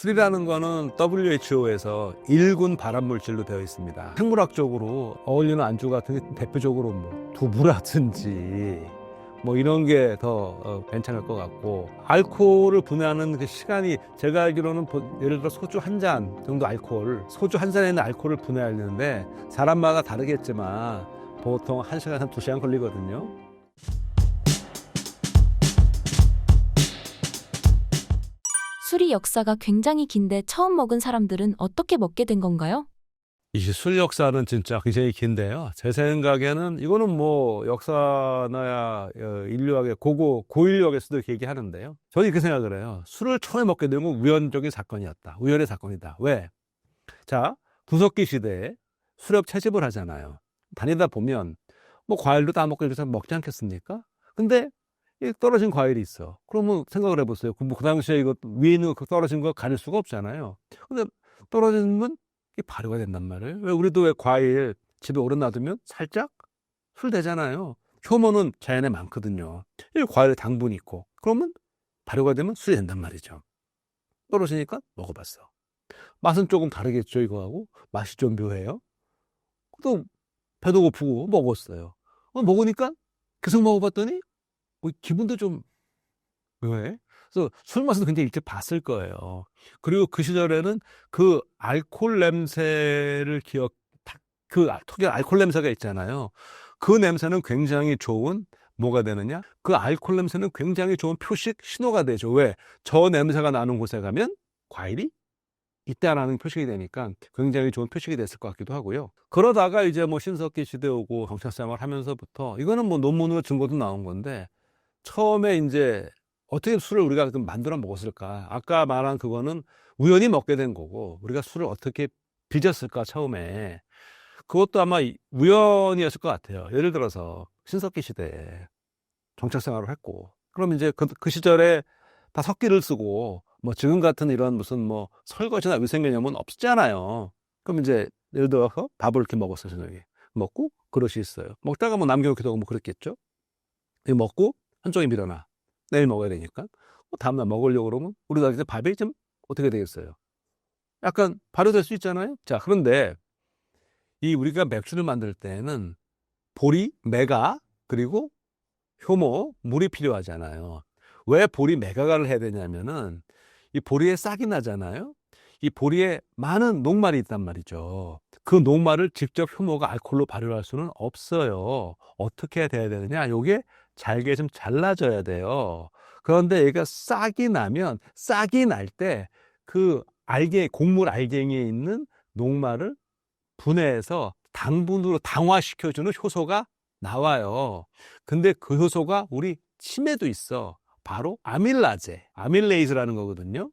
술이라는 거는 WHO에서 1군 발암물질로 되어 있습니다. 생물학적으로 어울리는 안주 같은 게 대표적으로 뭐 두부라든지 뭐 이런 게 더 괜찮을 것 같고, 알코올을 분해하는 그 시간이 제가 알기로는 예를 들어 소주 한 잔 정도 소주 한 잔에 있는 알코올을 분해하려는데 사람마다 다르겠지만 보통 1시간, 한 2시간 걸리거든요. 술이 역사가 굉장히 긴데 처음 먹은 사람들은 어떻게 먹게 된 건가요? 이 술 역사는 진짜 굉장히 긴데요. 제 생각에는 이거는 뭐 역사나 인류학의 고인류학에서도 이렇게 얘기하는데요. 저는 이렇게 생각을 해요. 술을 처음에 먹게 된 건 우연적인 사건이었다. 우연의 사건이다. 왜? 자, 구석기 시대에 수렵 채집을 하잖아요. 다니다 보면 뭐 과일도 다 먹고 이래서 먹지 않겠습니까? 근데 이 떨어진 과일이 있어. 그러면 생각을 해보세요. 그 당시에 이거 위에 있는 그 떨어진 거 가릴 수가 없잖아요. 근데 떨어지면 이게 발효가 된단 말이에요. 왜 우리도 왜 과일 집에 오래 놔두면 살짝 술 되잖아요. 효모는 자연에 많거든요. 이 과일에 당분이 있고 그러면 발효가 되면 술이 된단 말이죠. 떨어지니까 먹어봤어. 맛은 조금 다르겠죠, 이거하고. 맛이 좀 묘해요. 또 배도 고프고 먹었어요. 먹으니까 계속 먹어봤더니 기분도 좀 묘해. 그래서 술 맛은 굉장히 일찍 봤을 거예요. 그리고 그 시절에는 그 알코올 냄새를 특유의 알코올 냄새가 있잖아요. 그 냄새는 굉장히 좋은 뭐가 되느냐? 그 알코올 냄새는 굉장히 좋은 표식 신호가 되죠. 왜? 저 냄새가 나는 곳에 가면 과일이 있다라는 표식이 되니까 굉장히 좋은 표식이 됐을 것 같기도 하고요. 그러다가 이제 뭐 신석기 시대 오고 경찰 생활 하면서부터 이거는 뭐 논문으로 증거도 나온 건데, 처음에 이제 어떻게 술을 우리가 좀 만들어 먹었을까? 아까 말한 그거는 우연히 먹게 된 거고, 우리가 술을 어떻게 빚었을까, 처음에. 그것도 아마 우연이었을 것 같아요. 예를 들어서 신석기 시대에 정착 생활을 했고, 그럼 이제 그 시절에 다 석기를 쓰고, 뭐 지금 같은 이런 무슨 뭐 설거지나 위생 개념은 없잖아요. 그럼 이제 예를 들어서 밥을 이렇게 먹었어요, 저녁에. 먹고 그릇이 있어요. 먹다가 뭐 남겨놓기도 하고 뭐 그랬겠죠. 이거 먹고 한쪽에 밀어놔. 내일 먹어야 되니까. 다음날 먹으려고 그러면 우리가 이제 밥이 좀 어떻게 되겠어요? 약간 발효될 수 있잖아요. 자, 그런데 이 우리가 맥주를 만들 때는 보리, 메가, 그리고 효모, 물이 필요하잖아요. 왜 보리, 메가를 해야 되냐면은 이 보리에 싹이 나잖아요. 이 보리에 많은 녹말이 있단 말이죠. 그 녹말을 직접 효모가 알코올로 발효할 수는 없어요. 어떻게 돼야 되느냐? 요게 잘게 좀 잘라져야 돼요. 그런데 얘가 싹이 날 때 그 곡물 알갱이에 있는 녹말을 분해해서 당분으로 당화시켜주는 효소가 나와요. 근데 그 효소가 우리 침에도 있어. 바로 아밀레이즈라는 거거든요.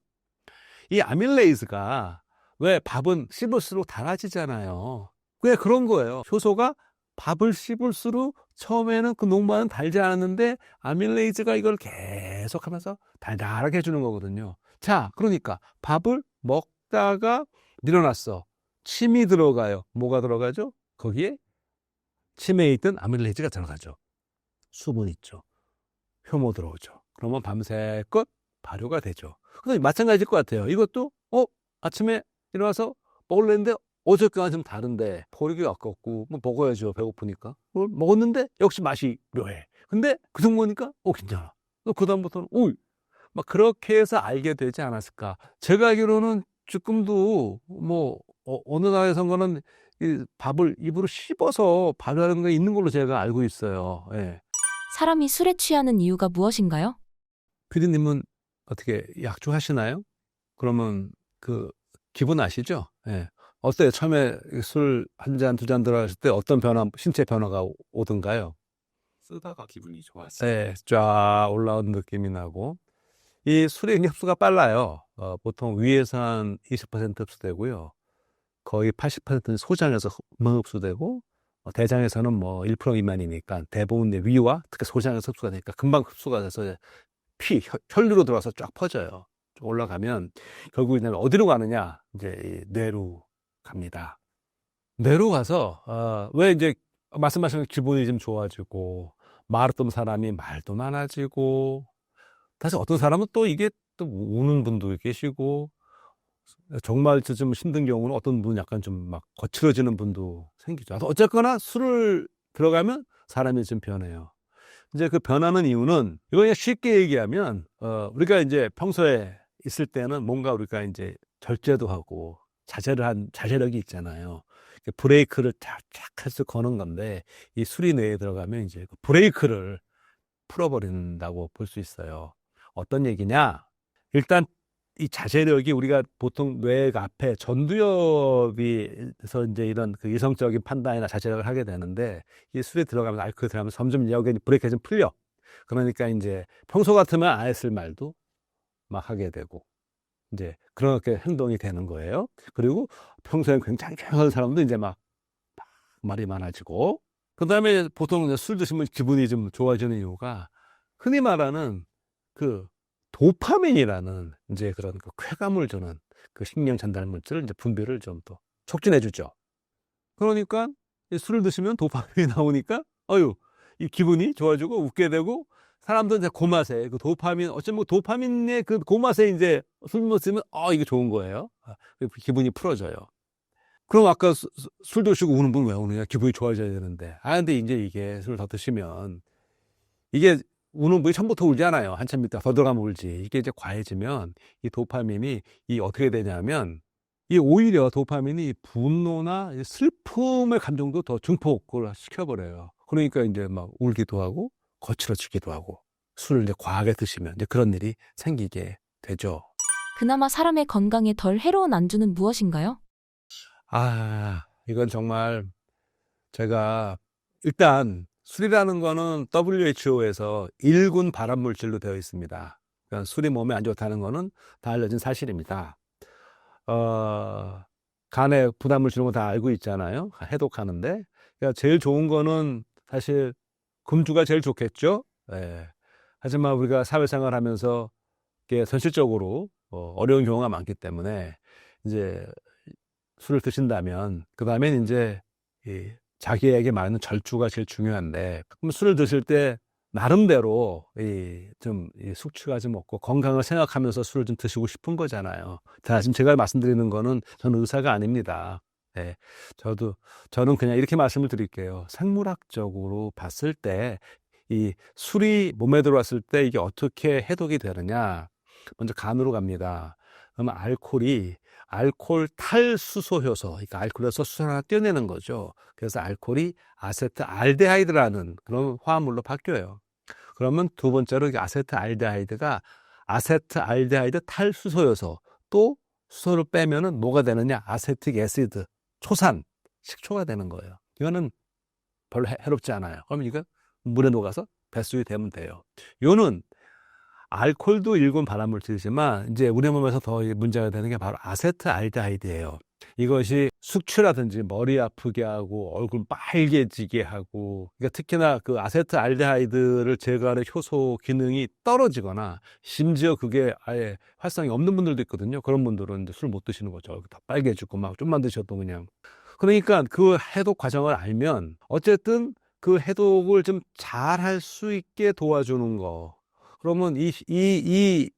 이 아밀레이즈가, 왜 밥은 씹을수록 달아지잖아요. 왜 그런 거예요. 효소가 밥을 씹을수록 처음에는 그 녹말은 달지 않았는데 아밀레이즈가 이걸 계속하면서 달달하게 해주는 거거든요. 자, 그러니까 밥을 먹다가 밀어놨어. 침이 들어가요. 뭐가 들어가죠? 거기에 침에 있던 아밀레이즈가 들어가죠. 수분 있죠. 효모 들어오죠. 그러면 밤새껏 발효가 되죠. 그래서 마찬가지일 것 같아요. 이것도 아침에 일어나서 먹으려 했는데 어저께랑 좀 다른데 버리기 아깝고 뭐 먹어야죠. 배고프니까. 그걸 먹었는데 역시 맛이 묘해. 근데 그중 먹으니까 괜찮아. 그다음부터는 막 그렇게 해서 알게 되지 않았을까. 제가 알기로는 지금도 뭐 어느 나라에선가는 이 밥을 입으로 씹어서 발효하는 게 있는 걸로 제가 알고 있어요. 예. 사람이 술에 취하는 이유가 무엇인가요? 피디님은 어떻게 약주 하시나요? 그러면 그 기분 아시죠? 예. 어때요? 처음에 술 한 잔, 두 잔 들어갔을 때 어떤 신체 변화가 오던가요? 쓰다가 기분이 좋아지죠. 예, 쫙 올라온 느낌이 나고. 이 술의 흡수가 빨라요. 보통 위에서 한 20% 흡수되고요. 거의 80%는 소장에서 흡수되고, 대장에서는 뭐 1% 미만이니까 대부분 내 위와 특히 소장에서 흡수가 되니까 금방 흡수가 돼서 혈류로 들어와서 쫙 퍼져요. 쭉 올라가면 결국 이제 어디로 가느냐? 이제 이 뇌로 갑니다. 뇌로 가서 왜 이제 말씀하신 기분이 좀 좋아지고, 말했던 사람이 말도 많아지고, 사실 어떤 사람은 또 이게 또 우는 분도 계시고, 정말 좀 힘든 경우는 어떤 분은 약간 좀 막 거칠어지는 분도 생기죠. 어쨌거나 술을 들어가면 사람이 좀 변해요. 이제 그 변하는 이유는 이거 그냥 쉽게 얘기하면 우리가 이제 평소에 있을 때는 뭔가 우리가 이제 절제도 하고 자제력이 있잖아요. 브레이크를 탁탁 해서 거는 건데 이 술이 뇌에 들어가면 이제 그 브레이크를 풀어버린다고 볼 수 있어요. 어떤 얘기냐? 일단 이 자제력이 우리가 보통 뇌 앞에 전두엽이서 이제 이런 그 이성적인 판단이나 자제력을 하게 되는데 이 술에 들어가면 알코올 들어가면 점점 여기 브레이크가 좀 풀려. 그러니까 이제 평소 같으면 안 했을 말도 막 하게 되고 이제 그렇게 행동이 되는 거예요. 그리고 평소에 굉장히 조용한 사람도 이제 막 말이 많아지고 그다음에 보통 이제 술 드시면 기분이 좀 좋아지는 이유가 흔히 말하는 그 도파민이라는 이제 그런 그 쾌감을 주는 그 신경 전달 물질을 이제 분비를 좀 더 촉진해 주죠. 그러니까 이 술을 드시면 도파민이 나오니까 이 기분이 좋아지고 웃게 되고 사람도 이제 그 맛에 그 도파민 어쩌면 도파민의 그 맛에 이제 술 마시면 이게 좋은 거예요. 기분이 풀어져요. 그럼 아까 술 드시고 우는 분 왜 우느냐? 기분이 좋아져야 되는데. 근데 이제 이게 술을 더 드시면 이게 우는 분이 처음부터 울잖아요. 한참 있다 더 들어가면 울지. 이게 이제 과해지면 이 도파민이 어떻게 되냐면 이 오히려 도파민이 분노나 슬픔의 감정도 더 증폭을 시켜버려요. 그러니까 이제 막 울기도 하고 거칠어지기도 하고 술을 이제 과하게 드시면 이제 그런 일이 생기게 되죠. 그나마 사람의 건강에 덜 해로운 안주는 무엇인가요? 이건 정말 제가 일단 술이라는 거는 WHO에서 1군 발암물질로 되어 있습니다. 그러니까 술이 몸에 안 좋다는 거는 다 알려진 사실입니다. 간에 부담을 주는 거 다 알고 있잖아요. 해독하는데. 그러니까 제일 좋은 거는 사실 금주가 제일 좋겠죠. 예. 하지만 우리가 사회생활 하면서 이게 현실적으로 어려운 경우가 많기 때문에 이제 술을 드신다면 그 다음엔 이제 자기에게 맞는 절주가 제일 중요한데 그럼 술을 드실 때 나름대로 좀 숙취가 좀 없고 건강을 생각하면서 술을 좀 드시고 싶은 거잖아요. 지금 제가 말씀드리는 거는 저는 의사가 아닙니다. 네, 저는 그냥 이렇게 말씀을 드릴게요. 생물학적으로 봤을 때 이 술이 몸에 들어왔을 때 이게 어떻게 해독이 되느냐? 먼저 간으로 갑니다. 그러면 알코올 탈수소 효소, 그러니까 알코올에서 수소를 하나 떼어내는 거죠. 그래서 알코올이 아세트알데하이드라는 그런 화합물로 바뀌어요. 그러면 두 번째로 아세트알데하이드가 아세트알데하이드 탈수소 효소, 또 수소를 빼면은 뭐가 되느냐? 아세틱 애시드, 초산, 식초가 되는 거예요. 이거는 별로 해롭지 않아요. 그러면 이거 물에 녹아서 배수이 되면 돼요. 요는 알코올도 1군 발암물질이지만 이제 우리 몸에서 더 문제가 되는 게 바로 아세트알데하이드예요. 이것이 숙취라든지 머리 아프게 하고 얼굴 빨개지게 하고 그러니까 특히나 그 아세트알데하이드를 제거하는 효소 기능이 떨어지거나 심지어 그게 아예 활성이 없는 분들도 있거든요. 그런 분들은 이제 술 못 드시는 거죠. 얼굴 다 빨개지고 막 좀만 드셔도 그냥. 그러니까 그 해독 과정을 알면 어쨌든 그 해독을 좀 잘 할 수 있게 도와주는 거. 그러면 이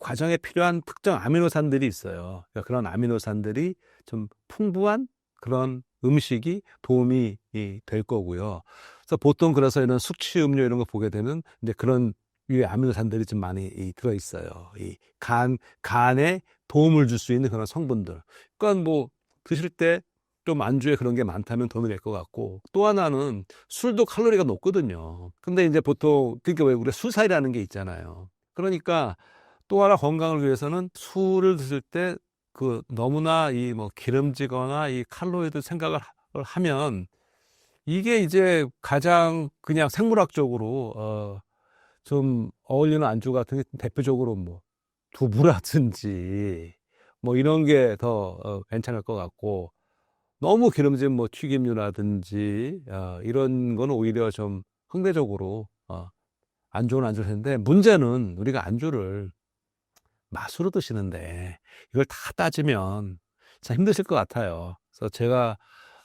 과정에 필요한 특정 아미노산들이 있어요. 그러니까 그런 아미노산들이 좀 풍부한 그런 음식이 도움이 될 거고요. 그래서 보통 그래서 이런 숙취 음료 이런 거 보게 되면 이제 그런 유해 아미노산들이 좀 많이 들어 있어요. 이 간에 도움을 줄 수 있는 그런 성분들. 그러니까 뭐 드실 때 좀 안주에 그런 게 많다면 도움이 될 것 같고 또 하나는 술도 칼로리가 높거든요. 근데 이제 보통 그러니까 왜 우리가 술살이라는 게 있잖아요. 그러니까 또 하나 건강을 위해서는 술을 드실 때 그 너무나 이 뭐 기름지거나 이 칼로리들 생각을 하면 이게 이제 가장 그냥 생물학적으로 좀 어울리는 안주 같은 게 대표적으로 뭐 두부라든지 뭐 이런 게 더 괜찮을 것 같고 너무 기름진 뭐 튀김류라든지 이런 거는 오히려 좀 상대적으로 안 좋은 안주를 했는데 문제는 우리가 안주를 맛으로 드시는데 이걸 다 따지면 참 힘드실 것 같아요. 그래서 제가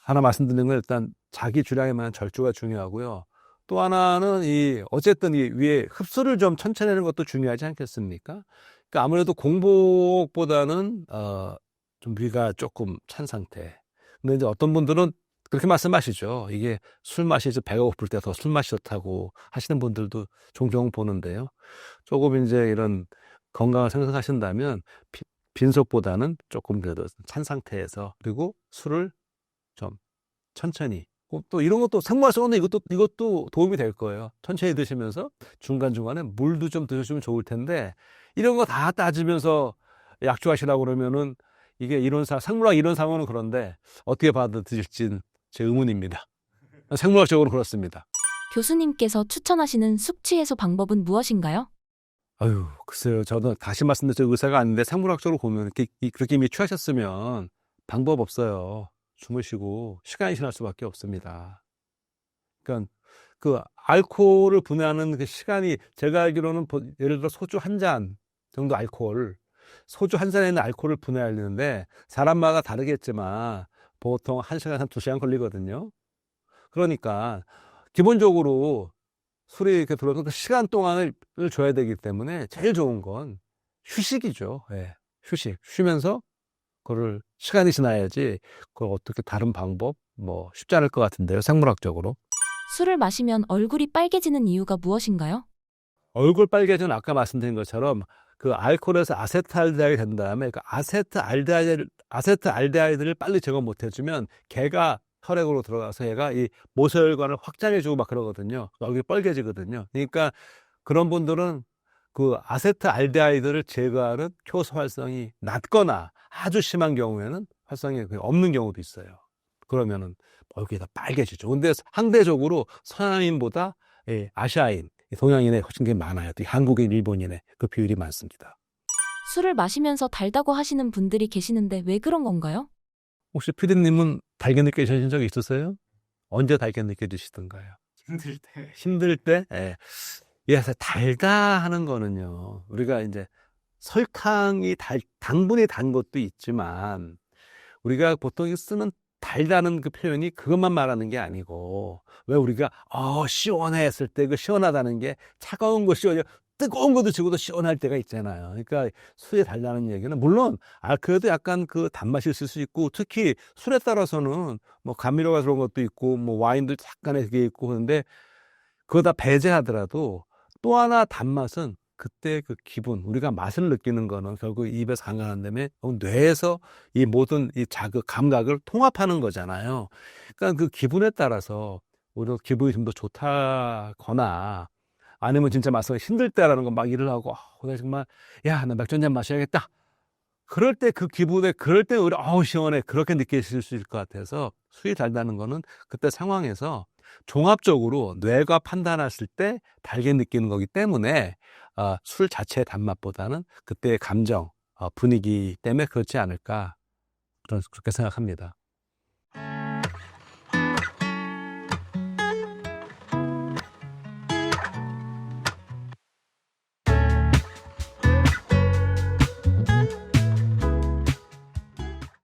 하나 말씀드리는 건 일단 자기 주량에 맞는 절주가 중요하고요. 또 하나는 어쨌든 이 위에 흡수를 좀 천천히 하는 것도 중요하지 않겠습니까? 그러니까 아무래도 공복보다는 좀 위가 조금 찬 상태. 근데 이제 어떤 분들은 그렇게 말씀하시죠. 이게 술 마시지 배가 고플 때 더 술 마시 좋다고 하시는 분들도 종종 보는데요. 조금 이제 이런 건강을 생각하신다면 빈속보다는 조금 그래도 찬 상태에서 그리고 술을 좀 천천히 또 이런 것도 생마시는 이것도 도움이 될 거예요. 천천히 드시면서 중간중간에 물도 좀 드시면 좋을 텐데 이런 거 다 따지면서 약주하시라고 그러면은 이게 생물학 이론상으로는 그런데 어떻게 받아들일진 제 의문입니다. 생물학적으로 그렇습니다. 교수님께서 추천하시는 숙취 해소 방법은 무엇인가요? 아유, 글쎄요. 저도 다시 말씀드리죠. 의사가 아닌데 생물학적으로 보면 그렇게 이미 취하셨으면 방법 없어요. 주무시고 시간이 지날 수밖에 없습니다. 그러니까 그 알코올을 분해하는 그 시간이 제가 알기로는 예를 들어 소주 한 잔 정도 소주 한 잔에 있는 알코올을 분해하려는데 사람마다 다르겠지만 보통 1시간, 한 2시간 걸리거든요. 그러니까 기본적으로 술이 이렇게 들어서 그 시간 동안을 줘야 되기 때문에 제일 좋은 건 휴식이죠. 예. 쉬면서 그거를 시간이 지나야지 그걸 어떻게 다른 방법 쉽지 않을 것 같은데요. 생물학적으로. 술을 마시면 얼굴이 빨개지는 이유가 무엇인가요? 얼굴 빨개지는 아까 말씀드린 것처럼 그 알코올에서 아세트알데하이드가 된 다음에 그 아세트알데하이드를 빨리 제거 못 해주면 걔가 혈액으로 들어가서 얘가 이 모세혈관을 확장해주고 막 그러거든요. 얼굴이 빨개지거든요. 그러니까 그런 분들은 그 아세트알데하이드를 제거하는 효소 활성이 낮거나 아주 심한 경우에는 활성이 없는 경우도 있어요. 그러면은 얼굴이 다 빨개지죠. 근데 상대적으로 서양인보다 아시아인, 동양인의 훨씬 게 많아요. 특히 한국인, 일본인의 그 비율이 많습니다. 술을 마시면서 달다고 하시는 분들이 계시는데 왜 그런 건가요? 혹시 피디님은 달게 느껴지신 적이 있으세요? 언제 달게 느껴지시던가요? 힘들 때. 힘들 때? 예. 달다 하는 거는요. 우리가 이제 당분이 단 것도 있지만 우리가 보통 쓰는 달다는 그 표현이 그것만 말하는 게 아니고 왜 우리가 시원해 했을 때 그 시원하다는 게 차가운 거 시원해 뜨거운 것도 지고도 시원할 때가 있잖아요. 그러니까 술이 달다는 얘기는 물론 그래도 약간 그 단맛이 있을 수 있고 특히 술에 따라서는 감미료가 들어온 것도 있고 와인도 약간의 그게 있고 그런데 그거 다 배제하더라도 또 하나 단맛은 그때 그 기분, 우리가 맛을 느끼는 거는 결국 입에서 감각한 다음에 뇌에서 이 모든 이 감각을 통합하는 거잖아요. 그러니까 그 기분에 따라서 오히려 기분이 좀 더 좋다거나 아니면 진짜 마시기 힘들 때라는 거 막 일을 하고 오늘 정말 나 맥주 한 잔 마셔야겠다. 그럴 때 그 기분에 그럴 때 오히려 시원해 그렇게 느끼실 수 있을 것 같아서 술이 달다는 거는 그때 상황에서 종합적으로 뇌가 판단했을 때 달게 느끼는 거기 때문에 술 자체의 단맛보다는 그때의 감정, 분위기 때문에 그렇지 않을까 그렇게 생각합니다.